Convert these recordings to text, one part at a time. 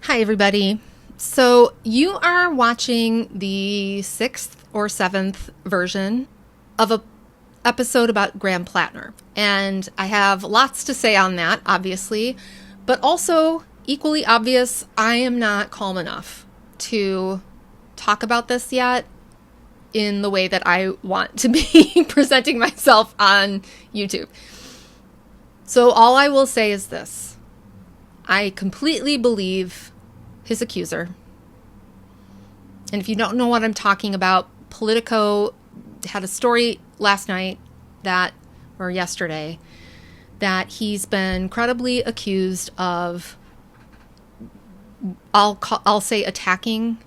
Hi, everybody. So you are watching the 6th or 7th version of a episode about Graham Platner. And I have lots to say on that, obviously, but also equally obvious, I am not calm enough to talk about this yet in the way that I want to be presenting myself on YouTube. So all I will say is this. I completely believe his accuser. And if you don't know what I'm talking about, Politico had a story last night or yesterday, that he's been credibly accused of, I'll say, attacking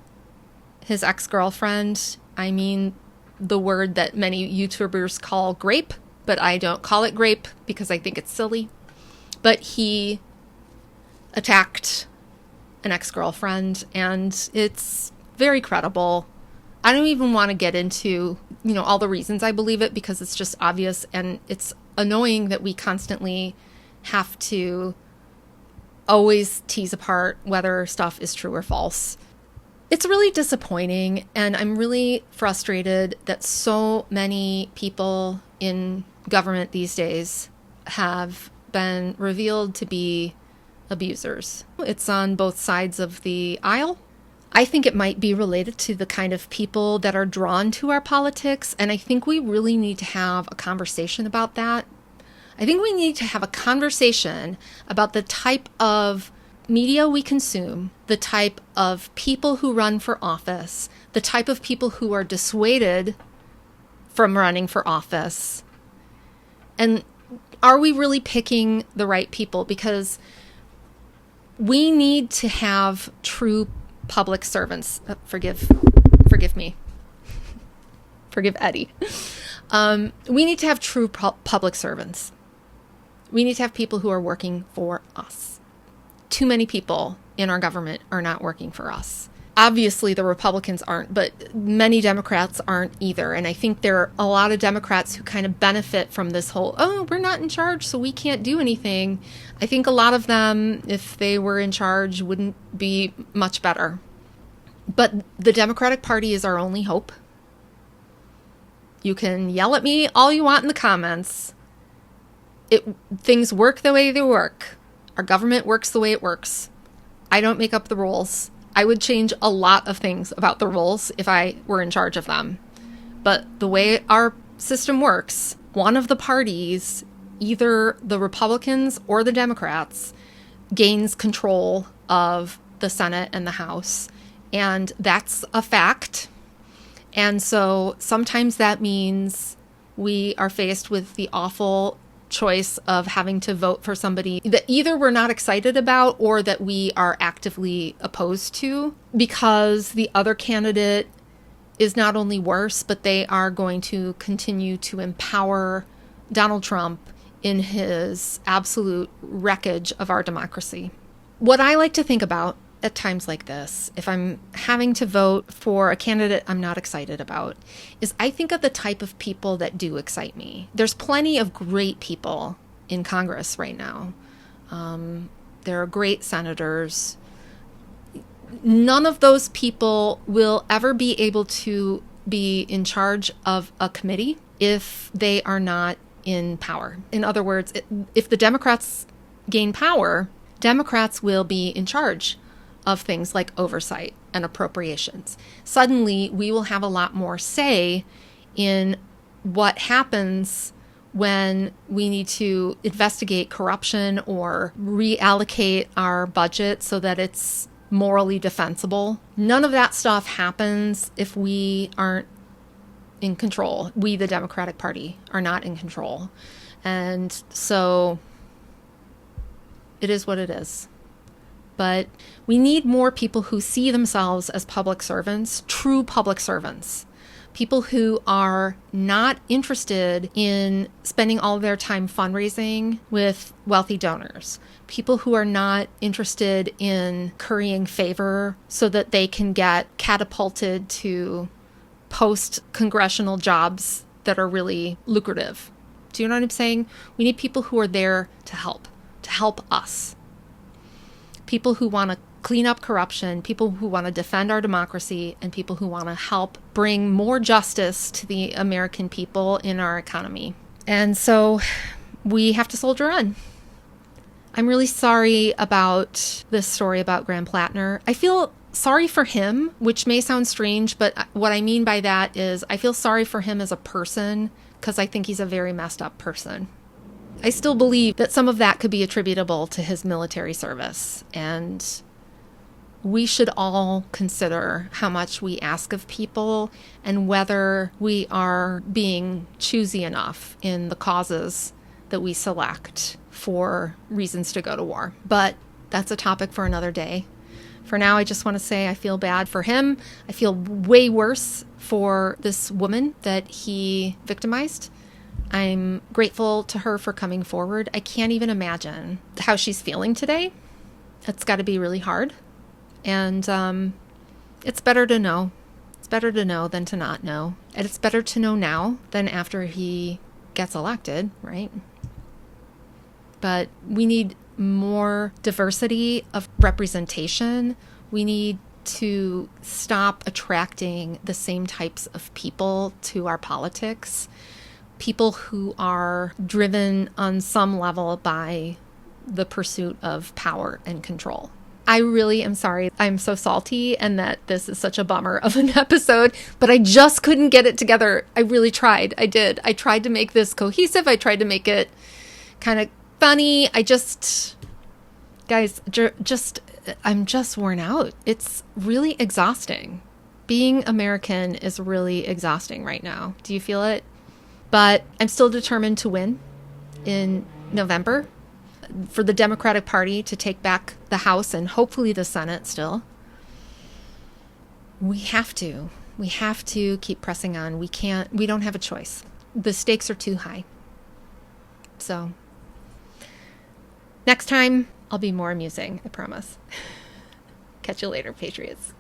his ex-girlfriend. I mean, the word that many YouTubers call grape, but I don't call it grape because I think it's silly. But he attacked an ex-girlfriend, and it's very credible. I don't even want to get into, all the reasons I believe it, because it's just obvious, and it's annoying that we constantly have to always tease apart whether stuff is true or false. It's really disappointing, and I'm really frustrated that so many people in government these days have been revealed to be abusers. It's on both sides of the aisle. I think it might be related to the kind of people that are drawn to our politics, and I think we really need to have a conversation about that. I think we need to have a conversation about the type of media we consume, the type of people who run for office, the type of people who are dissuaded from running for office. And are we really picking the right people? Because we need to have true public servants. Forgive me. Forgive Eddie. We need to have true public servants. We need to have people who are working for us. Too many people in our government are not working for us. Obviously, the Republicans aren't, but many Democrats aren't either. And I think there are a lot of Democrats who kind of benefit from this whole, we're not in charge, so we can't do anything. I think a lot of them, if they were in charge, wouldn't be much better. But the Democratic Party is our only hope. You can yell at me all you want in the comments. Things work the way they work. Our government works the way it works. I don't make up the rules. I would change a lot of things about the rules if I were in charge of them. But the way our system works, one of the parties, either the Republicans or the Democrats, gains control of the Senate and the House. And that's a fact. And so sometimes that means we are faced with the awful choice of having to vote for somebody that either we're not excited about or that we are actively opposed to, because the other candidate is not only worse, but they are going to continue to empower Donald Trump in his absolute wreckage of our democracy. What I like to think about at times like this, if I'm having to vote for a candidate I'm not excited about, is I think of the type of people that do excite me. There's plenty of great people in Congress right now. There are great senators. None of those people will ever be able to be in charge of a committee if they are not in power. In other words, if the Democrats gain power, Democrats will be in charge of things like oversight and appropriations. Suddenly, we will have a lot more say in what happens when we need to investigate corruption or reallocate our budget so that it's morally defensible. None of that stuff happens if we aren't in control. We, the Democratic Party, are not in control. And so it is what it is. But we need more people who see themselves as public servants, true public servants. People who are not interested in spending all of their time fundraising with wealthy donors. People who are not interested in currying favor so that they can get catapulted to post-congressional jobs that are really lucrative. Do you know what I'm saying? We need people who are there to help us. People who want to clean up corruption, people who want to defend our democracy, and people who want to help bring more justice to the American people in our economy. And so we have to soldier on. I'm really sorry about this story about Graham Platner. I feel sorry for him, which may sound strange, but what I mean by that is I feel sorry for him as a person because I think he's a very messed up person. I still believe that some of that could be attributable to his military service, and we should all consider how much we ask of people and whether we are being choosy enough in the causes that we select for reasons to go to war. But that's a topic for another day. For now, I just want to say I feel bad for him. I feel way worse for this woman that he victimized. I'm grateful to her for coming forward. I can't even imagine how she's feeling today. It's got to be really hard. And it's better to know. It's better to know than to not know. And it's better to know now than after he gets elected, right? But we need more diversity of representation. We need to stop attracting the same types of people to our politics. People who are driven on some level by the pursuit of power and control. I really am sorry. I'm so salty and that this is such a bummer of an episode, but I just couldn't get it together. I really tried. I did. I tried to make this cohesive. I tried to make it kind of funny. Guys, I'm just worn out. It's really exhausting. Being American is really exhausting right now. Do you feel it? But I'm still determined to win in November for the Democratic Party to take back the House and hopefully the Senate still. We have to keep pressing on. We don't have a choice. The stakes are too high. So next time I'll be more amusing, I promise. Catch you later, Patriots.